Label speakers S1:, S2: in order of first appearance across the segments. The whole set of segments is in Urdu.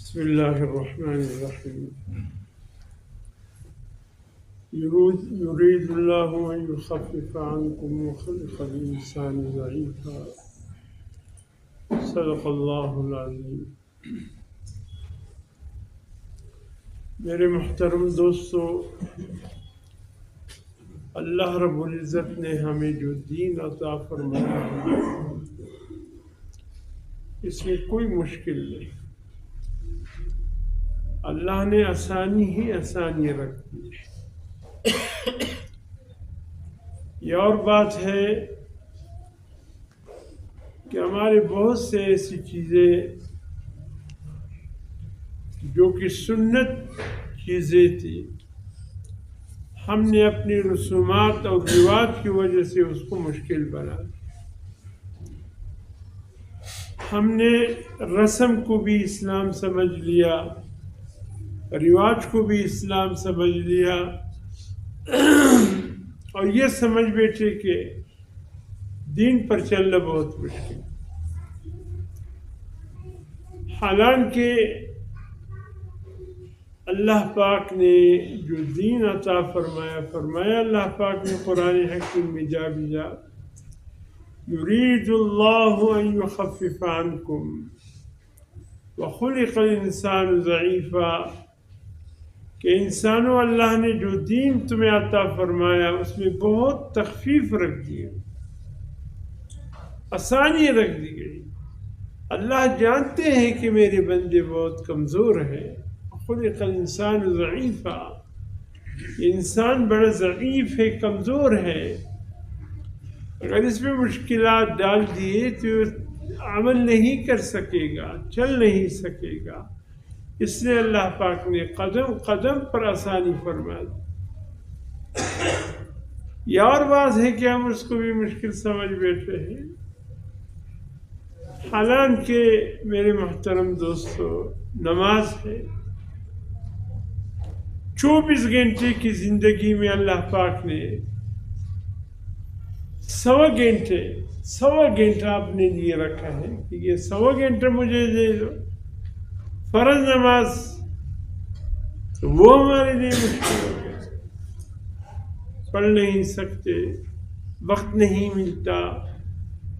S1: بسم الله الرحمن الرحيم يريد الله أن يخفف عنكم وخلق الإنسان ضعيفا صدق الله العظيم. میرے محترم دوستو، اللہ رب العزت نے ہمیں جو دین عطا فرمایا ہے اس میں کوئی مشکل نہیں. اللہ نے آسانی ہی آسانی رکھ دی ہے. یہ اور بات ہے کہ ہمارے بہت سے ایسی چیزیں جو کہ سنت چیزیں تھیں، ہم نے اپنی رسومات اور رواج کی وجہ سے اس کو مشکل بنا دیا. ہم نے رسم کو بھی اسلام سمجھ لیا، رواج کو بھی اسلام سمجھ لیا، اور یہ سمجھ بیٹھے کہ دین پر چلنا بہت مشکل. حالانکہ اللہ پاک نے جو دین عطا فرمایا اللہ پاک نے قرآن حکیم میں جا یرید اللہ ان یخفف عنکم وخلق الانسان ضعیفا، کہ انسانوں اللہ نے جو دین تمہیں عطا فرمایا اس میں بہت تخفیف رکھ دی، آسانی رکھ دی گئی. اللہ جانتے ہیں کہ میرے بندے بہت کمزور ہیں. خلق الانسان ضعیفا، انسان بڑا ضعیف ہے، کمزور ہے. اگر اس میں مشکلات ڈال دیے تو عمل نہیں کر سکے گا، چل نہیں سکے گا. اس لیے اللہ پاک نے قدم قدم پر آسانی فرما دی. یہ اور بات ہے کہ ہم اس کو بھی مشکل سمجھ بیٹھے ہیں. حالانکہ میرے محترم دوستو، نماز ہے. 24 گھنٹے کی زندگی میں اللہ پاک نے 100 گھنٹہ اپنے لیے رکھا ہے کہ یہ 100 گھنٹے مجھے دے دو. فرض نماز وہ ہمارے لیے مشکل ہو گیا، پڑھ نہیں سکتے، وقت نہیں ملتا.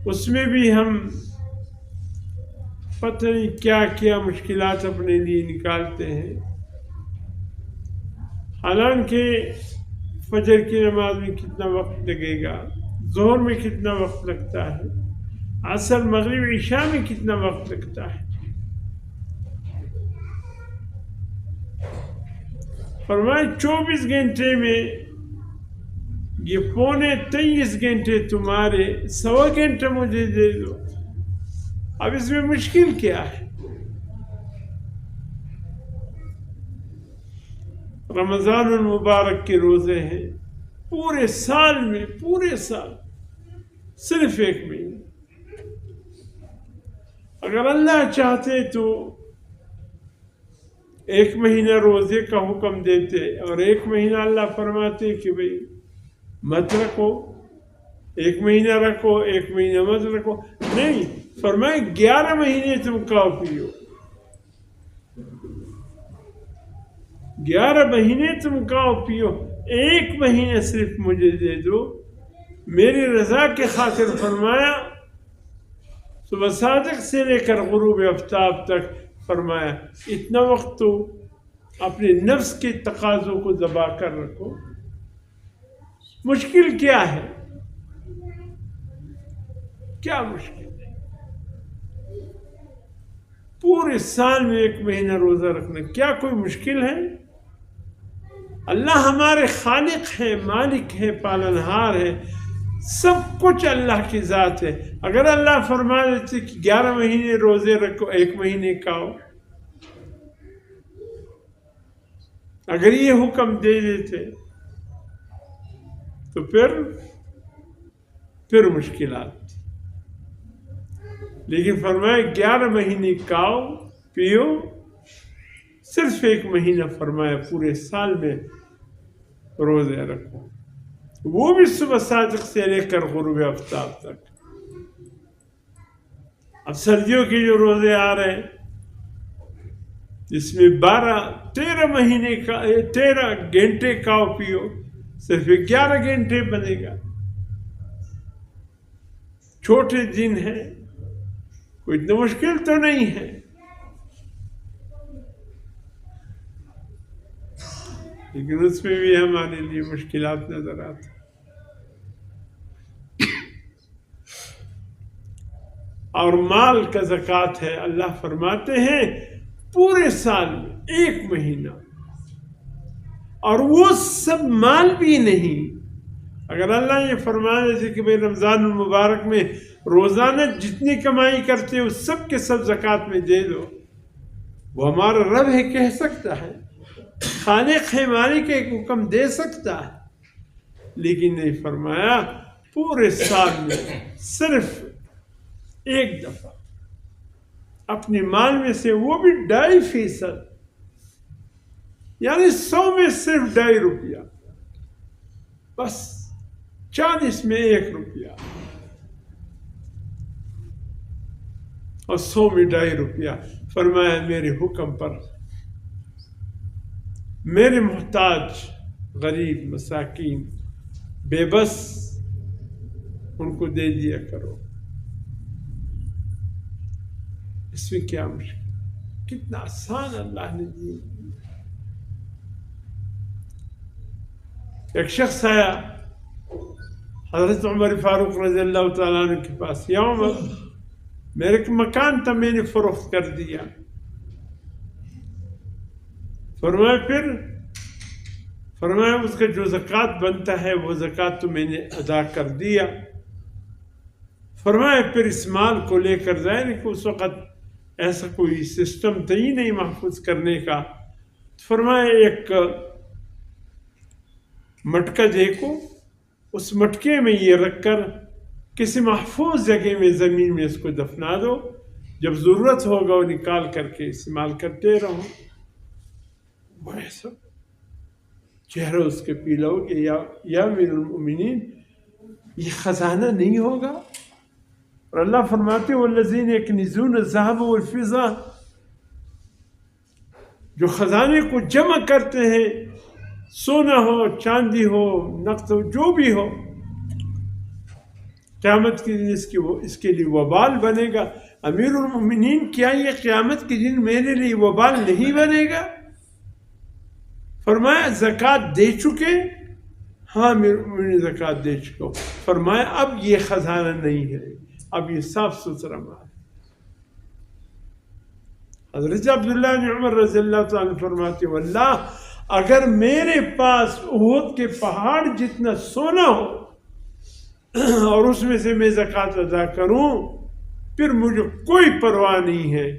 S1: اس میں بھی ہم پتہ نہیں کیا کیا مشکلات اپنے لیے نکالتے ہیں. حالانکہ فجر کی نماز میں کتنا وقت لگے گا، ظہر میں کتنا وقت لگتا ہے، عصر مغرب عشاء میں کتنا وقت لگتا ہے. فرمائے 24 گھنٹے میں یہ 23 گھنٹے تمہارے، 100 گھنٹے مجھے دے دو. اب اس میں مشکل کیا ہے؟ رمضان المبارک کے روزے ہیں پورے سال میں، پورے سال صرف 1 مہینہ. اگر اللہ چاہتے تو 1 مہینہ روزے کا حکم دیتے، اور 1 مہینہ اللہ فرماتے کہ بھئی مت رکھو، 1 مہینہ رکھو، 1 مہینہ مت رکھو. نہیں، فرمائے 11 مہینے تم کھاؤ پیو، 11 مہینے تم کھاؤ پیو، 1 مہینہ صرف مجھے دے دو میری رضا کے خاطر. فرمایا صبح صادق سے لے کر غروب آفتاب تک، فرمایا اتنا وقت تو اپنے نفس کے تقاضوں کو دبا کر رکھو. مشکل کیا ہے؟ کیا مشکل ہے؟ پورے سال میں 1 مہینہ روزہ رکھنا کیا کوئی مشکل ہے؟ اللہ ہمارے خالق ہے، مالک ہے، پالنہار ہے. سب کچھ اللہ کی ذات ہے. اگر اللہ فرما دیتے کہ 11 مہینے روزے رکھو، 1 مہینے کھاؤ، اگر یہ حکم دے دیتے تو پھر مشکلات. لیکن فرمایا 11 مہینے کھاؤ پیو، صرف 1 مہینہ فرمایا پورے سال میں روزے رکھو، وہ بھی صبح صادق سے لے کر غروب آفتاب تک. اب سردیوں کے جو روزے آ رہے ہیں جس میں 13 مہینے کا 13 گھنٹے کھاؤ پیو، صرف 11 گھنٹے بنے گا. چھوٹے دن ہیں، کوئی اتنا مشکل تو نہیں ہے، لیکن اس میں بھی ہمارے لیے مشکلات نظر آتی. اور مال کا زکوٰۃ ہے، اللہ فرماتے ہیں پورے سال میں 1 مہینہ، اور وہ سب مال بھی نہیں. اگر اللہ یہ فرمائے جیسے کہ بھائی رمضان المبارک میں روزانہ جتنی کمائی کرتے ہو سب کے سب زکوٰۃ میں دے دو، وہ ہمارا رب ہے، کہہ سکتا ہے، خالق ہے مالک ایک حکم دے سکتا ہے، لیکن نہیں فرمایا. پورے سال میں صرف ایک دفعہ اپنے مال میں سے، وہ بھی 2.5%، یعنی 100 میں صرف 2.5 روپیہ، بس 40 میں 1 روپیہ، اور 100 میں 2.5 روپیہ. فرمایا میرے حکم پر میرے محتاج، غریب، مساکین، بے بس، ان کو دے دیا کرو. اس میں کیا مشکل، کتنا آسان اللہ نے دی. ایک شخص آیا حضرت عمر فاروق رضی اللہ تعالیٰ عنہ کے پاس، یا عمر میرے مکان تھا میں نے فروخت کر دیا. فرمایا پھر؟ فرمایا اس کا جو زکوٰۃ بنتا ہے وہ زکوٰۃ تو میں نے ادا کر دیا. فرمایا پھر اس مال کو لے کر ظاہر کہ اس وقت ایسا کوئی سسٹم تھا ہی نہیں محفوظ کرنے کا. فرمایا ایک مٹکا دیکھو، اس مٹکے میں یہ رکھ کر کسی محفوظ جگہ میں زمین میں اس کو دفنا دو، جب ضرورت ہوگا وہ نکال کر کے استعمال کرتے رہو. وہ ایسا چہرہ اس کے پیلا ہو کہ یا امیر المؤمنین یہ خزانہ نہیں ہوگا؟ اور اللہ فرماتے ہیں والذین یکنزون الذهب والفضة، جو خزانے کو جمع کرتے ہیں، سونا ہو، چاندی ہو، نقد ہو، جو بھی ہو، قیامت کے دن اس کے لیے وبال بنے گا. امیر المؤمنین کیا یہ قیامت کے دن میرے لیے وبال نہیں بنے گا؟ فرمایا زکوٰۃ دے چکے؟ ہاں امیر المؤمنین زکوٰۃ دے چکا ہوں. فرمایا اب یہ خزانہ نہیں ہے، اب یہ صاف ستھرا مال. حضرت عبداللہ بن عمر رضی اللہ تعالیٰ فرماتے ہیں واللہ اگر میرے پاس احد کے پہاڑ جتنا سونا ہو اور اس میں سے میں زکوٰۃ ادا کروں، پھر مجھے کوئی پرواہ نہیں ہے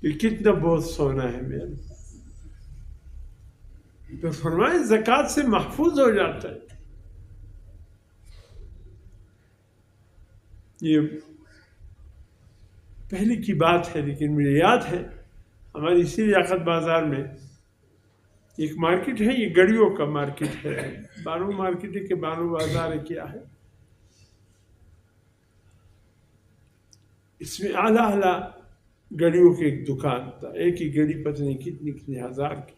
S1: کہ کتنا بہت سونا ہے میرا. تو فرمائے زکوٰۃ سے محفوظ ہو جاتا ہے. یہ پہلے کی بات ہے، لیکن مجھے یاد ہے ہماری اسی لیاقت بازار میں ایک مارکیٹ ہے، یہ گڑیوں کا مارکیٹ ہے، بانو مارکیٹ ہے کہ بانو بازار ہے کیا ہے. اس میں اعلیٰ اعلیٰ گڑیوں کی ایک دکان تھا، ایک ہی گڑی پتہ نہیں کتنی ہزار کی.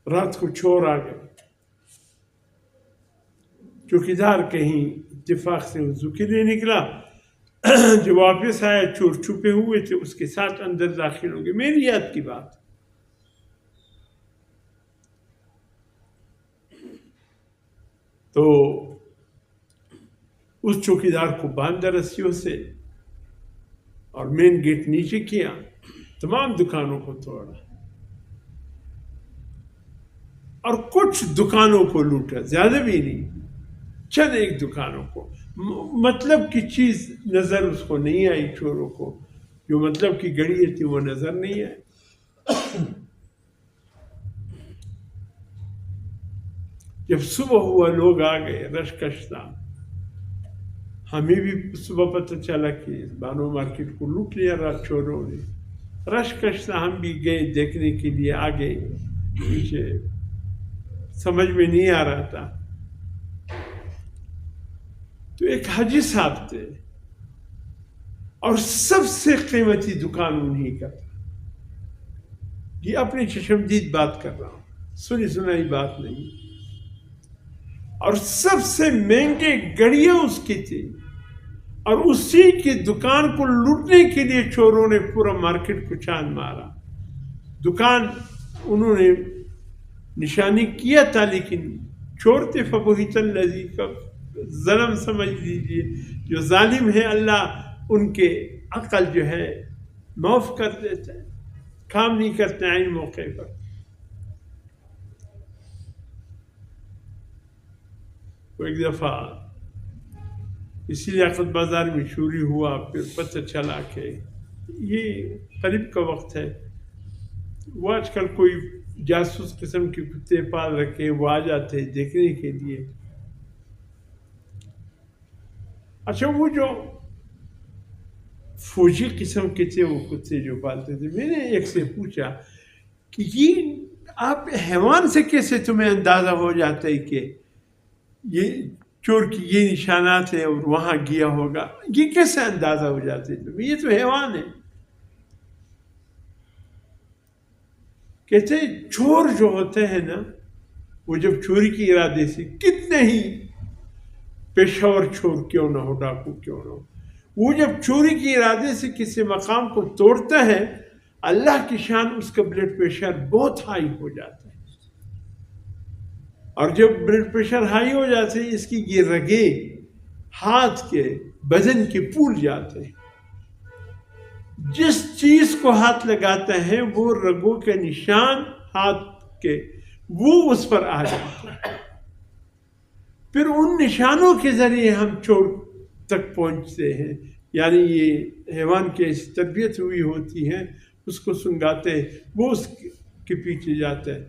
S1: رات کو چور آ گئے، چوکیدار کہیں اتفاق سے وضو کے لیے نکلا، جو واپس آیا چور چھپے ہوئے تھے اس کے ساتھ اندر داخل ہو گئے. میری یاد کی بات. تو اس چوکیدار کو باندھا رسیوں سے اور مین گیٹ نیچے کیا، تمام دکانوں کو توڑا اور کچھ دکانوں کو لوٹا، زیادہ بھی نہیں، چند ایک دکانوں کو. مطلب کی چیز نظر اس کو نہیں آئی، چوروں کو جو مطلب کی گھڑی تھی وہ نظر نہیں آئی. جب صبح ہوا لوگ آ گئے، رش کش تھا. ہمیں بھی صبح پتہ چلا کہ بانو مارکیٹ کو لوٹ لیا رات چوروں نے. رش کش تھا، ہم بھی گئے دیکھنے کے لیے، آگے پیچھے سمجھ میں نہیں آ رہا تھا. تو ایک حاجی صاحب تھے اور سب سے قیمتی دکان انہی کا تھا. یہ اپنی چشمدید بات کر رہا ہوں، سنی سنائی بات نہیں. اور سب سے مہنگے گڑیاں اس کی تھی، اور اسی کی دکان کو لوٹنے کے لیے چوروں نے پورا مارکیٹ کو چھان مارا. دکان انہوں نے نشانی کیا تھا، لیکن چور تھے. فبہت الذی کا ظلم سمجھ لیجیے، جو ظالم ہے اللہ ان کے عقل جو ہے معاف کر دیتا ہے، کام نہیں کرتے عین موقع پر. وہ ایک دفعہ اسی لیاقت بازار میں چوری ہوا، پھر پتہ چلا کہ یہ قریب کا وقت ہے. وہ آج کل کوئی جاسوس قسم کے کتے پال رکھے، وہ آ جاتے دیکھنے کے لیے. اچھا، وہ جو فوجی قسم کے تھے وہ کتے جو پالتے تھے، میں نے ایک سے پوچھا کہ یہ آپ حیوان سے کیسے تمہیں اندازہ ہو جاتا ہے کہ یہ چور کی یہ نشانات ہیں اور وہاں گیا ہوگا، یہ کیسے اندازہ ہو جاتے ہیں تمہیں؟ یہ تو حیوان ہے. کہتے چور جو ہوتے ہیں نا، وہ جب چوری کے ارادے سے، کتنے ہی پیشہ ور چور کیوں نہ ہو، ڈاکو کیوں نہ ہو، وہ جب چوری کے ارادے سے کسی مقام کو توڑتا ہے، اللہ کی شان اس کا بلڈ پریشر بہت ہائی ہو جاتا ہے. اور جب بلڈ پریشر ہائی ہو جاتے ہیں، اس کی یہ رگے ہاتھ کے بدن کے پھول جاتے ہیں. جس چیز کو ہاتھ لگاتا ہے وہ رگوں کے نشان ہاتھ کے وہ اس پر آ جاتے ہیں. پھر ان نشانوں کے ذریعے ہم چور تک پہنچتے ہیں. یعنی یہ حیوان کی ایسی تربیت ہوئی ہوتی ہے، اس کو سنگاتے ہیں، وہ اس کے پیچھے جاتا ہے.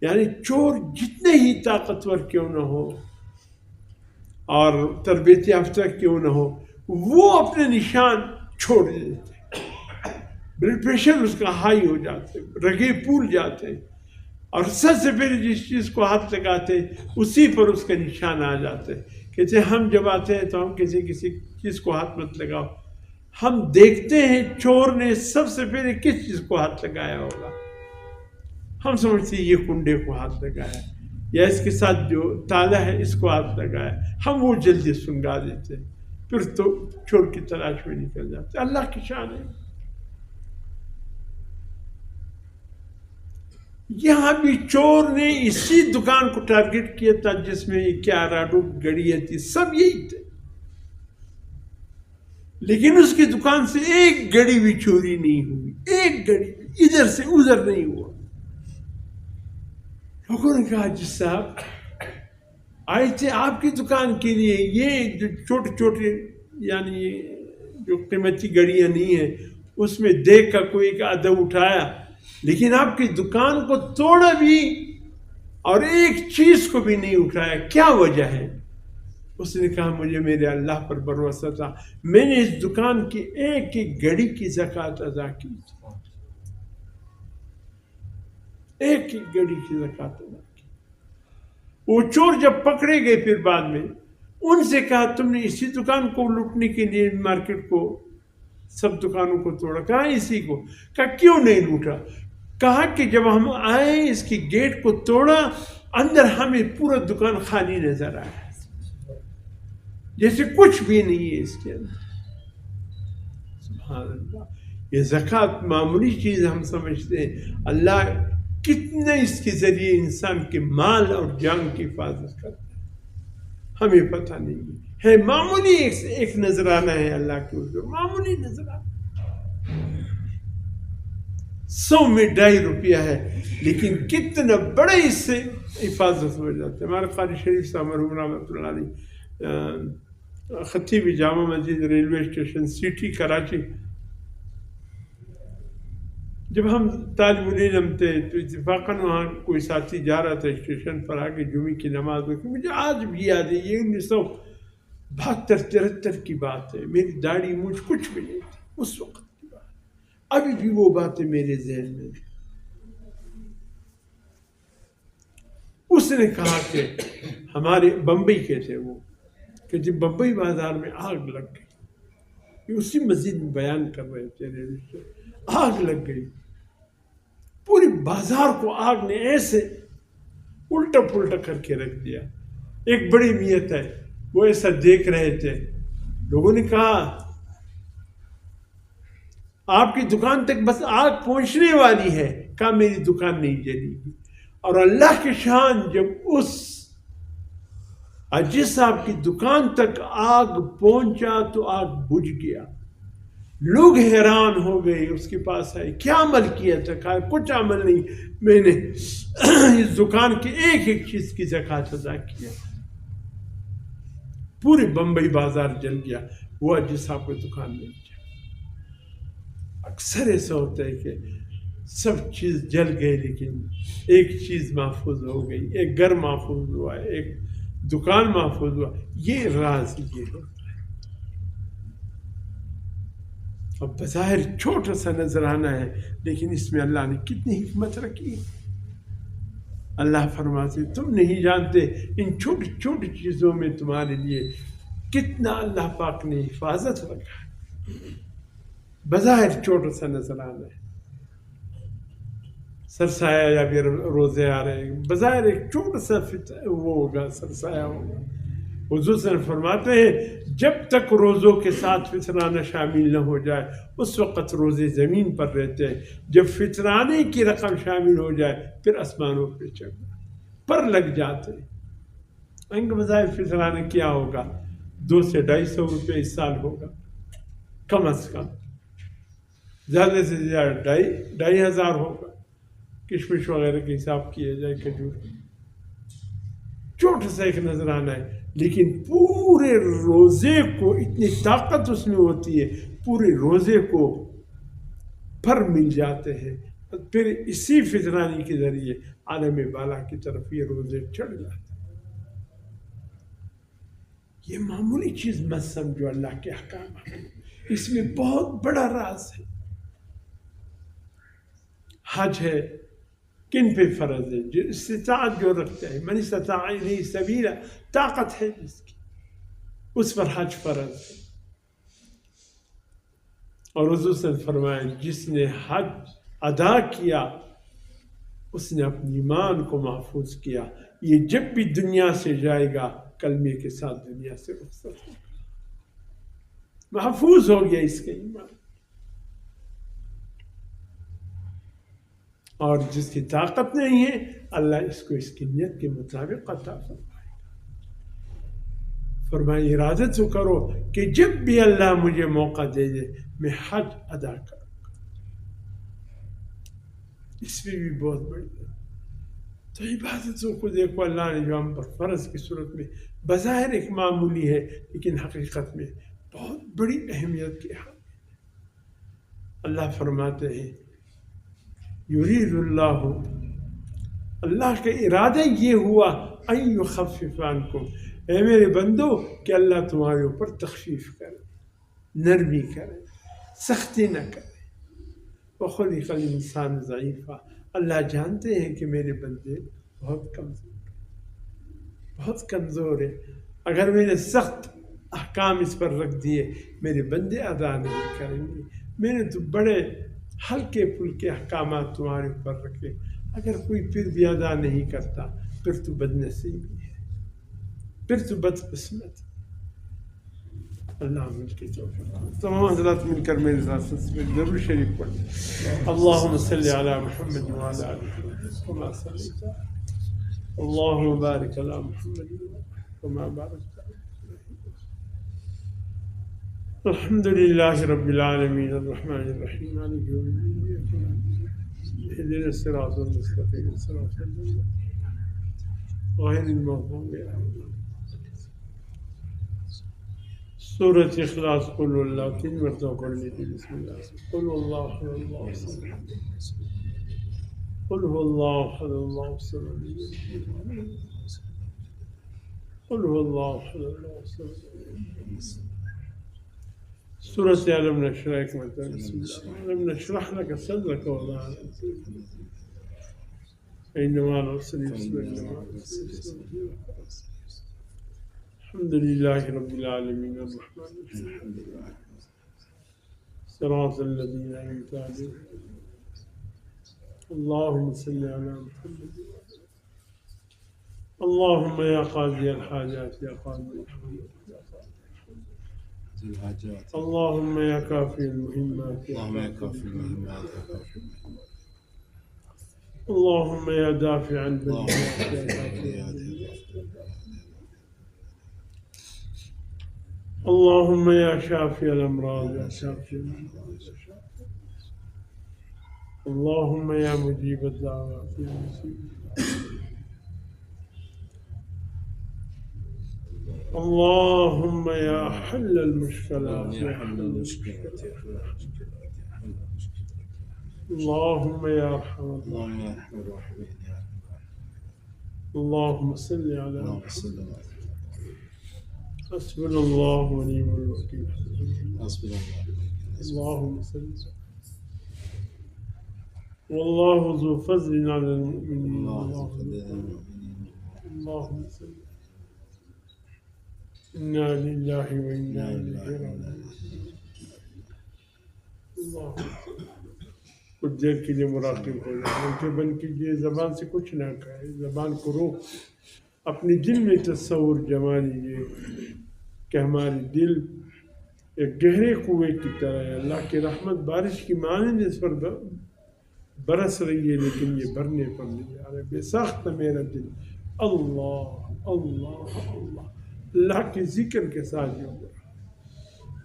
S1: یعنی چور جتنے ہی طاقتور کیوں نہ ہو اور تربیت یافتہ کیوں نہ ہو، وہ اپنے نشان چھوڑ دیتے ہیں. بلڈ پریشر اس کا ہائی ہو جاتا ہے، رگے پھول جاتے ہیں، اور سب سے پہلے جس چیز کو ہاتھ لگاتے ہیں اسی پر اس کا نشان آ جاتا ہے. کہتے ہیں ہم جب آتے ہیں تو ہم کسی چیز کو ہاتھ مت لگاؤ. ہم دیکھتے ہیں چور نے سب سے پہلے کس چیز کو ہاتھ لگایا ہوگا. ہم سمجھتے ہیں یہ کنڈے کو ہاتھ لگایا، یا اس کے ساتھ جو تالا ہے اس کو ہاتھ لگایا، ہم وہ جلدی سنگا دیتے ہیں، پھر تو چور کی تلاش میں نکل جاتے. اللہ کی شان ہے. یہاں بھی چور نے اسی دکان کو ٹارگٹ کیا تھا جس میں یہ کیا راڈو گڑیاں تھی، سب یہی تھے. لیکن اس کی دکان سے ایک گڑی بھی چوری نہیں ہوئی، ایک گڑی بھی ادھر سے ادھر نہیں ہوا. لوگوں نے کہا جی صاحب آئے تھے آپ کی دکان کے لیے، یہ جو چھوٹے چھوٹے یعنی جو قیمتی گڑیاں نہیں ہیں اس میں دیکھ کر کوئی ایک ادب اٹھایا، لیکن آپ کی دکان کو توڑا بھی اور ایک چیز کو بھی نہیں اٹھایا، کیا وجہ ہے؟ اس نے کہا مجھے میرے اللہ پر بھروسہ تھا، میں نے اس دکان کی ایک ایک گھڑی کی زکوٰۃ ادا کی تھی، ایک ایک گھڑی کی زکوٰۃ ادا کی. وہ چور جب پکڑے گئے پھر بعد میں ان سے کہا تم نے اسی دکان کو لوٹنے کے لیے مارکیٹ کو سب دکانوں کو توڑا؟ کہا اسی کو. کہا کیوں نہیں لوٹا؟ کہا کہ جب ہم آئے اس کی گیٹ کو توڑا، اندر ہمیں پورا دکان خالی نظر آیا، جیسے کچھ بھی نہیں ہے اس کے اندر. سبحان اللہ. یہ زکوٰۃ معمولی چیز ہم سمجھتے ہیں، اللہ کتنے اس کے ذریعے انسان کے مال اور جان کی حفاظت کرتا ہے، ہمیں پتہ نہیں ہے. معمولی ایک نذرانہ ہے اللہ کے حضور، معمولی نذرانہ، 100 میں 2.5 روپیہ ہے، لیکن کتنا بڑے اس سے حفاظت ہو جاتا ہے. ہمارے قاری شریف صاحب مرحوم رحمۃ اللہ علیہ، خطیب Jama Masjid railway station city Karachi, جب ہم طالب العلم تھے تو اتفاقاً وہاں کوئی ساتھی جا رہا تھا اسٹیشن پر، آگے جمعے کی نماز میں. مجھے آج بھی یاد ہے، یہ 1972-73 کی بات ہے. میری داڑھی مجھ کچھ بھی نہیں تھی اس وقت کی بات، ابھی بھی وہ باتیں میرے ذہن میں. اس نے کہا کہ ہمارے بمبئی کے تھے وہ، کہ جب بمبئی بازار میں آگ لگ گئی یہ اسی مسجد میں بیان کر رہے تھے، آگ لگ گئی، پوری بازار کو آگ نے ایسے الٹا پلٹا کر کے رکھ دیا۔ ایک بڑی میت ہے، وہ ایسا دیکھ رہے تھے، لوگوں نے کہا آپ کی دکان تک بس آگ پہنچنے والی ہے، کہا میری دکان نہیں جلے گی۔ اور اللہ کی شان، جب اس عجیز صاحب کی دکان تک آگ پہنچا تو آگ بجھ گیا۔ لوگ حیران ہو گئے، اس کے پاس آئے، کیا عمل کیا تھا؟ کہا کچھ عمل نہیں، میں نے اس دکان کی ایک ایک چیز کی زکوٰۃ ادا کیا۔ پوری بمبئی بازار جل گیا، وہ عجیز صاحب کی دکان میں جا۔ اکثر ایسا ہوتا ہے کہ سب چیز جل گئی لیکن ایک چیز محفوظ ہو گئی، ایک گھر محفوظ ہوا، ایک دکان محفوظ ہوا۔ یہ راز یہ ہوتا ہے۔ اب بظاہر چھوٹا سا نظر آنا ہے لیکن اس میں اللہ نے کتنی حکمت رکھی۔ اللہ فرماتے تم نہیں جانتے ان چھوٹی چھوٹی چیزوں میں تمہارے لیے کتنا اللہ پاک نے حفاظت رکھا ہے۔ بظاہر چھوٹا سا نظر آنا ہے، سرسایہ یا بھی روزے آ رہے ہیں، بظاہر ایک چھوٹا سا وہ ہوگا، سرسایہ ہوگا۔ حضور صلی اللہ علیہ وسلم فرماتے ہیں جب تک روزوں کے ساتھ فطرانہ شامل نہ ہو جائے اس وقت روزے زمین پر رہتے ہیں، جب فطرانے کی رقم شامل ہو جائے پھر آسمانوں پہ چڑھ پر لگ جاتے ہیں۔ ان کے بظاہر فطرانے کیا ہوگا؟ 200 سے 250 روپے اس سال ہوگا کم از کم، زیادہ سے زیادہ 2500 ہوگا، کشمش وغیرہ کے حساب کیا جائے، کھجور چھوٹا سا ایک نظر آنا ہے لیکن پورے روزے کو اتنی طاقت اس میں ہوتی ہے، پورے روزے کو پھر مل جاتے ہیں، پھر اسی فطرانی کے ذریعے عالم بالا کی طرف یہ روزے چڑھ جاتے ہیں۔ یہ معمولی چیز مت سمجھو، اللہ کے احکامات اس میں بہت بڑا راز ہے۔ حج ہے، کن پہ فرض ہے؟ جو استطاعت جو رکھتا ہے، من استطاع الیہ سبیلا، طاقت ہے جس کی، اس پر حج فرض ہے۔ اور حضور صلی اللہ علیہ وسلم فرمایا جس نے حج ادا کیا اس نے اپنی ایمان کو محفوظ کیا، یہ جب بھی دنیا سے جائے گا کلمے کے ساتھ دنیا سے رخصت ہوگا، محفوظ ہو گیا اس کا ایمان۔ اور جس کی طاقت نہیں ہے اللہ اس کو اس کی نیت کے مطابق عطا فرمائے گا۔ فرمائے ارادہ تو کرو کہ جب بھی اللہ مجھے موقع دے دے میں حج ادا کروں گا۔ اس میں بھی بہت بڑی ہے۔ تو عبادتوں کو دیکھو، اللہ نے جو ہم پر فرض کی صورت میں بظاہر ایک معمولی ہے لیکن حقیقت میں بہت بڑی اہمیت کے حامل ہے۔ اللہ فرماتے ہیں یرید اللہ، اللہ کا ارادہ یہ ہوا ان یخفف عنکم، اے میرے بندو کہ اللہ تمہارے اوپر تخفیف کرے، نرمی کرے، سختی نہ کرے۔ وخلق الانسان ضعیفا، اللہ جانتے ہیں کہ میرے بندے بہت کمزور ہے، اگر میں نے سخت احکام اس پر رکھ دیے میرے بندے ادا نہیں کریں گے۔ میں نے تو بڑے ہلکے پھلکے احکامات تمہارے اوپر رکھے، اگر کوئی پھر بھی ادا نہیں کرتا پھر تو بد نصیبی ہے، پھر تو بد قسمت ہے۔ اللہ مل کے توفیق۔ تمام حضرات مل کر میرے ساتھ ضرور شریف پڑھیں۔ اللہم صلی علی محمد وعلی آل محمد کما صلیت، اللہم بارک علی محمد کما بارکت علی الحمد للہ رب العالمین الرحمن الرحیم مالک یوم الدین اهدنا الصراط المستقیم صراط الذین غیر المغضوب علیہم۔ سورۃ اخلاص قل اللہ 3 مرتبہ پڑھ لیجیے۔ بسم اللہ قل اللہ احد اللہ الصمد قل هو اللہ احد اللہ الصمد قل هو اللہ احد اللہ الصمد۔ سورۃ علم نشرح ایک مرتبہ بسم اللہ علم نشرح لک صدرک ووضعنا ان مع العسر یسرا ان مع العسر یسرا۔ الحمد للہ رب العالمین الرحمن الرحیم صراط الذين أنعمت عليهم. اللهم صل على محمد. اللهم يا قاضي الحاجات يا قاضي الحاجات، اللهم يا كافي المهمات
S2: اللهم يا كافي المهمات،
S1: اللهم يا دافع
S2: اللهم يا كافي
S1: البليات،
S2: البليات،
S1: اللهم يا شافي الأمراض يا شافي الأمراض، اللهم يا مجيب الدعوات يا مجيب الدعوات، اللهم يا حل المشكلات
S2: يا حل المشكلات،
S1: اللهم يا أرحم
S2: اللهم
S1: الراحمين،
S2: يا ارحم الراحمين يا رب.
S1: اللهم صل على
S2: اللهم
S1: محمد.
S2: صل على
S1: حسبنا الله ونعم الوكيل.
S2: حسبنا الله.
S1: اللهم صل. والله ذو فضل على المؤمنين. اللهم صل. إنا لله وإنا إليه راجعون. اللهم کچھ دیر کے لیے مراقب ہو جائے، منٹے بن کیجیے، زبان سے کچھ نہ کہے، زبان کو روک اپنے دل میں تصور جما لیجیے کہ ہماری دل ایک گہرے کنویں کی طرح ہے، اللہ کی رحمت بارش کی مانند اس پر برس رہی ہے، لیکن یہ بھرنے پر نہیں آ رہا ہے، بے سخت میرا دل اللہ اللہ اللہ اللہ کے ذکر کے ساتھ جو ہو رہا ہے۔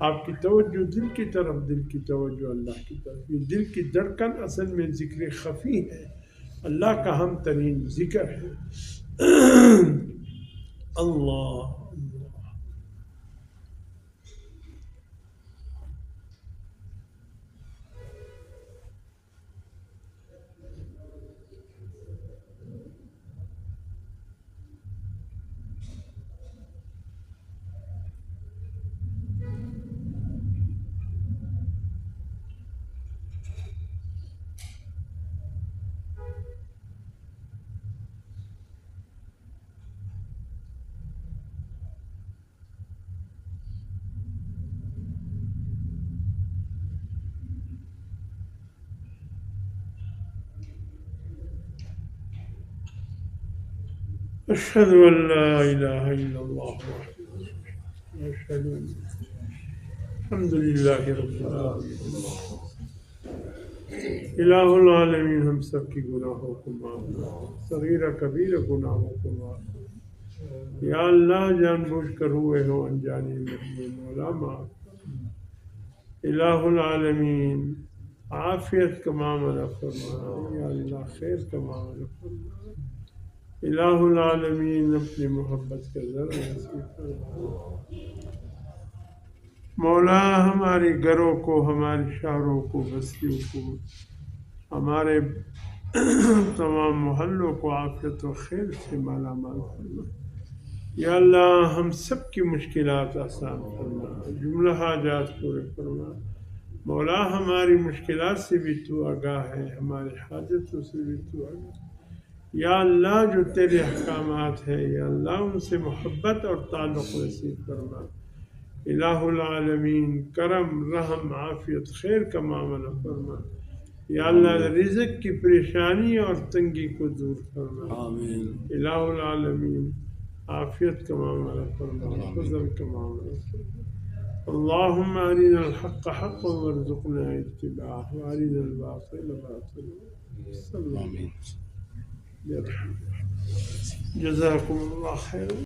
S1: آپ کی توجہ دل کی طرف، دل کی توجہ اللہ کی طرف، یہ دل کی دھڑکن اصل میں ذکر خفی ہے، اللہ کا ہم ترین ذکر ہے۔ اللہ اللہ أشهد أن لا إله إلا الله وحده أشهد أن الحمد لله رب العالمين الہ العالمین، ہم سب کی گناہوں کو معاف کر، صغیرہ کبیر گناہوں کو معاف کر، یا اللہ جان بوجھ کر ہوئے ہو انجانے میں مولا معاف کر، الہ العالمین عافیت کا معاملہ فرما، یا اللہ خیر کا معاملہ فرما، الہ العالمین اپنی محبت کا ذرا نصیب فرما، مولا ہمارے گھروں کو، ہمارے شہروں کو، بستیوں کو، ہمارے تمام محلوں کو عافیت و خیر سے مالا مال فرما، یا اللہ ہم سب کی مشکلات آسان فرما، جملہ حاجات پورے فرما، مولا ہماری مشکلات سے بھی تو آگاہ ہے، ہماری حاجتوں سے بھی تو آگاہ ہے، یا اللہ جو تیرے احکامات ہے یا اللہ ان سے محبت اور تعلق نصیب فرما، الہ العالمین کرم رحم عافیت خیر کا معاملہ فرما، یا اللہ رزق کی پریشانی اور تنگی کو دور فرما،
S2: آمین،
S1: الہ العالمین عافیت کا معاملہ فرما، فضل کا معاملہ فرما، اللہم ارنا الحق حقا وارزقنا اتباعہ وارنا الباطل باطلا، صلی اللہ
S2: آمین.
S1: علیہ وسلم. جزاکم اللہ خیر.